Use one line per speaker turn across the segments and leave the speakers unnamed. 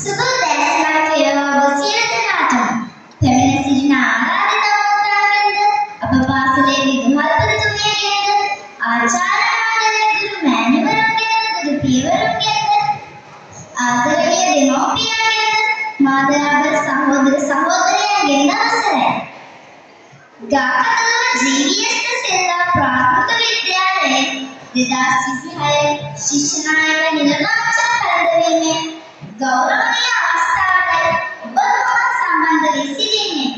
සුබ දැස්ලක් වේවා ඔබ සියලු දෙනාටම. පැමිණ සිටින ආරාධිත මුත්‍රාගෙන්ද අප පාසලේ විදුහල්පතිතුමියගෙන්ද ආචාර්ය මණ්ඩලයේ ගුරු මෑණිවරුන්ගෙන්ද ගුරු පියවරුන්ගෙන්ද ආදරණීය දෙමව්පියන්ගෙන්ද මාදයාබර සහෝදර සහෝදරයන්ගෙන්ද අවසරයි. ගාකටුව ජීවිඑස් සෙල්ලා ප්‍රාථමික විද්‍යාලයේ 2026 ශිෂ්‍ය නායක නිලමාචාර්ය පළඳවීමේ ගෞරවනීය අවස්ථාවට ඔබ තුමන් සම්බන්ධ වී සිටින්නේ.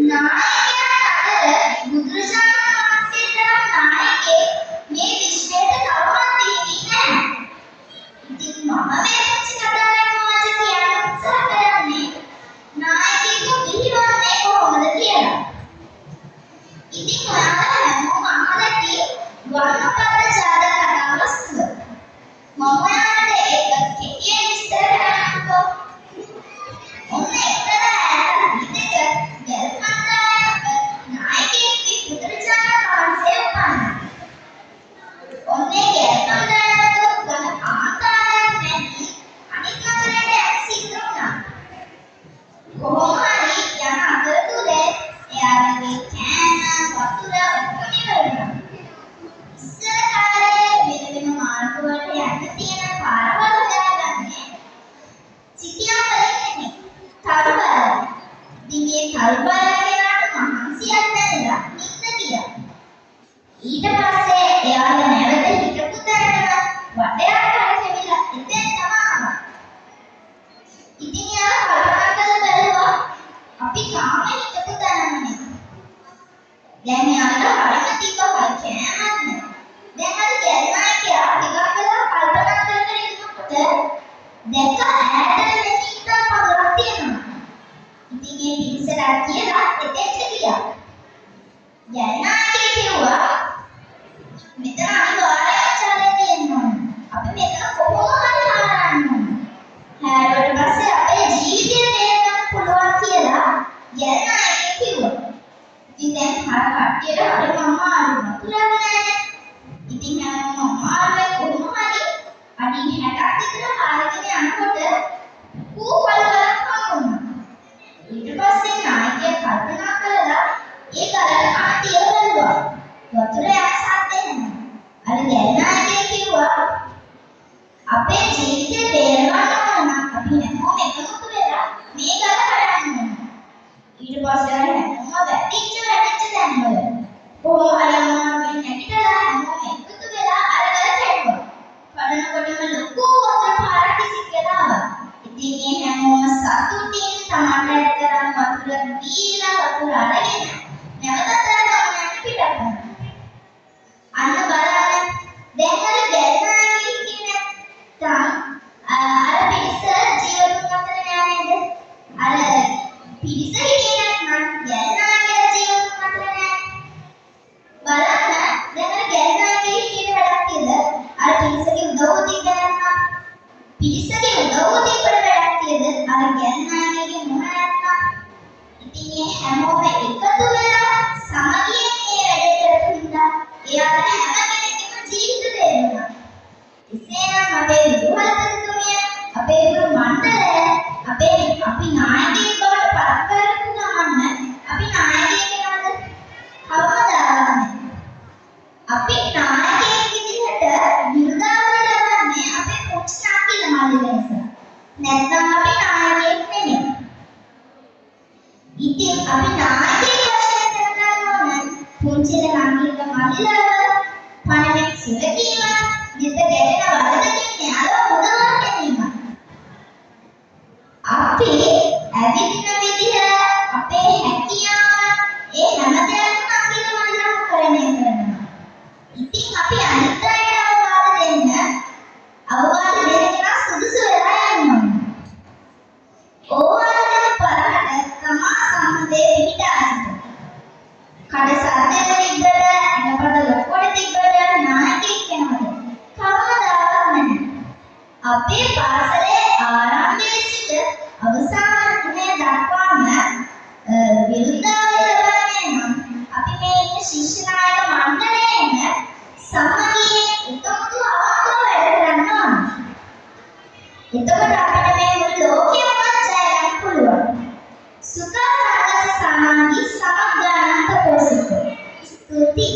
නායකයන් අතර බුදුරජාණන් වහන්සේ තරම් නායකයෙක් මේ විශ්වයට තවමත් දිවි නැහැ. ඉතින් මම මේ පුංචි කතාවෙන් මොකද කියන්න උත්සාහ කරන්නේ නායකයෙකු බිහිවන්නේ කොහොමද කියලා. ඉතින් ඔයාලා හැමෝම අහලා ඇති වර්ණපද ජාතක කතා වස්තුව. මම ඔයාලට ඒක කෙටියෙන් විස්තර කරන්නම්කෝ. ඔන්න එක්තරා ඈත විටක ගල්කන්දායක නායකයෙක් බුදුරජාණන් වහන්සේ උපන්නා. ඔන්නේ ගල්කන්දායක ගල ආකාරයක් නැති අනිත් නගරයට ඇක්සිඩන්ට් වුණා. කොහොම හරි යන අතරතුරේ එයාගේ කෑම වතුර ඔක්කොම ඉවරනවා. ඉස්සර කාලේ වෙන මාර්ග වලට යන්න තියෙන පාරවල් හොයාගන්නේ සිටියා වලින් නෙමෙයි තරු බලන්න. ඉතින් මේ තරු බලගෙනාට මහන්සියක් නැතිලා නිින්ද ගියා. ඊට පස්සේ එයාලා නැවත හිටපු තැනට වටයක් කරකෙවිලා එතෙන් තමයි ආවා. ඉතින් එයා කල්පනා කරලා බැලුවා අපි තාම හිටපු තැනමනේ. දැන් එයාලා හරිම තිබ්බ කෑමක් නෑ. දැන් අර ගැලනායකයා ටිකක් වෙලා කල්පනා කර ඉන්නකොට දැක්ක ඈතට මෙතන පොරක් තියෙනවා. ඉතින් ඒ පිරිසට කියලා එතෙන්ට ගියා. ගැලනායකයා කිව්වා මෙතන අනිවාර්යයෙන් ආචාර්ය තියෙනවා. අපි මෙතන කොහොම හරි හරවන්න ඕන. හැරුවට පස්සේ අපේ ජීවිතේ බේරගන්න පුළුවන් කියලා ගැලනායකයා කිව්වා. ඉතින් දැන් හර කට්ටියට හරි අමාරුයි. පුරාම නෑනේ. ඉතින් හැමෝම අමාරුවේ කොහොම හරි අඩි 60ක් විතර හරගෙන යනකොට කූපල්වලක් හම්බුණා. ඊට පස්සේ නායකයා කල්පනා කළා ඒ ගලට කන තියලා බැලුවා. වතුර යසත් එනවා. අර ගැලනායකයා කිව්වා අපේ ජීවිතේ බේරගන්න ඕන නම් අපි හැමෝම එකතු වෙලා මේ ගල කඩන්න ඕන. ඊට පස්සේ අර හැමෝම වැටිච්ච තැන්වල කොහොම හරි අමාරුවෙන් නැගිටලා හැමෝම එකතු වෙලා අර ගල කැඩුවා. කඩනකොටම ලොකු වතුර පාරක් ඉසිකලා ආවා. ඉතින් මේ හැමෝම සතුටින් තමන්ට කරන් වතුර දීලා වතුර අරගෙන නැවතත් අර ගමනට පිටත් වුණා. අන්න බලන්න දැන් අර ගැලනායකයා කියන්නේ අර පිරිස ජීවතුන් අතර නෑ නේද? අර පිරිස හිටියේ නැත්නම් ගැලනායකයා ජීවතුන් අතර නෑ. බලන්න දැන් අර ගැලනායකයා කියන වැඩක් තියද අර පිරිසගේ උදව්ව තිබ්බ නැත්නම් පිරිසගේ උදව්ව තිබ්බට වැඩක් තියද අර ගැලනායකයාගේ මොන නැත්නම් ඉතින් මේ හැමෝම එකතු වෙලා සමගියෙන් මේ වැඩ කරපු හින්දා එයාලා හැම කෙනෙක්ගේම ජීවිත දෙන්නා. එසේනම් අපේ විදුහල්පතිතුමිය අපේ ගුරු මණ්ඩලය අපි නායකයෙක් බවට පත් කරපු ගමන් අපි නායකයෙක් වෙනවද? කවදාවත් නැහැ. අපි නායකයෙක් විදිහට විරුදාවලි ලබන්නේ අපේ පුංචි නාකිල මල්ලි නිසා. නැත්නම් අපි නායකයෙක් නෙමෙයි. ඉතින් අපි නායකයෙක් වශයෙන් කරගන්න ඕන පුංචි නාකිල මල්ලිලව පණිවිඩ සුරකීම නිත ගැටෙන වරදකින් යාළුව උදව් ගැනීම. අපි ඇවිදින විදිහ අපේ හැකියාව ඒ හැම දෙයක්ම අකිල මල්ලිලව කරනවා. ඉතින් අපි අනිත් අයට අවවාද දෙන්න සුදුසු වෙලා යන්න ඕනේ. ඕවාට පරහට තමා සම්මතේ පිටා සිට. කඩ සද්දෙ තිබ්බට එනපද ලොකුවට තිබ්බට නායකයෙක් වෙනවද? කවදාවත් නැහැ. අපේ පාසලේ ආරම්භයේ සිට අවසාන තුනේ දක්වාම විරුද්ධාවලි ලබන්නේ නම් අපි මේ ඉන්න ශිෂ්‍ය නායක මණ්ඩලයෙන් සමගියෙන් එකමුතු අවංකව වැඩ කරන්න ඕනේ. එතකොට අපිට මේ මුළු ලෝකෙම ජය ගන්න පුළුවන්. සුඛ සංගත සමාධි සමග්ගානන්ත පෝසිත. ස්තුති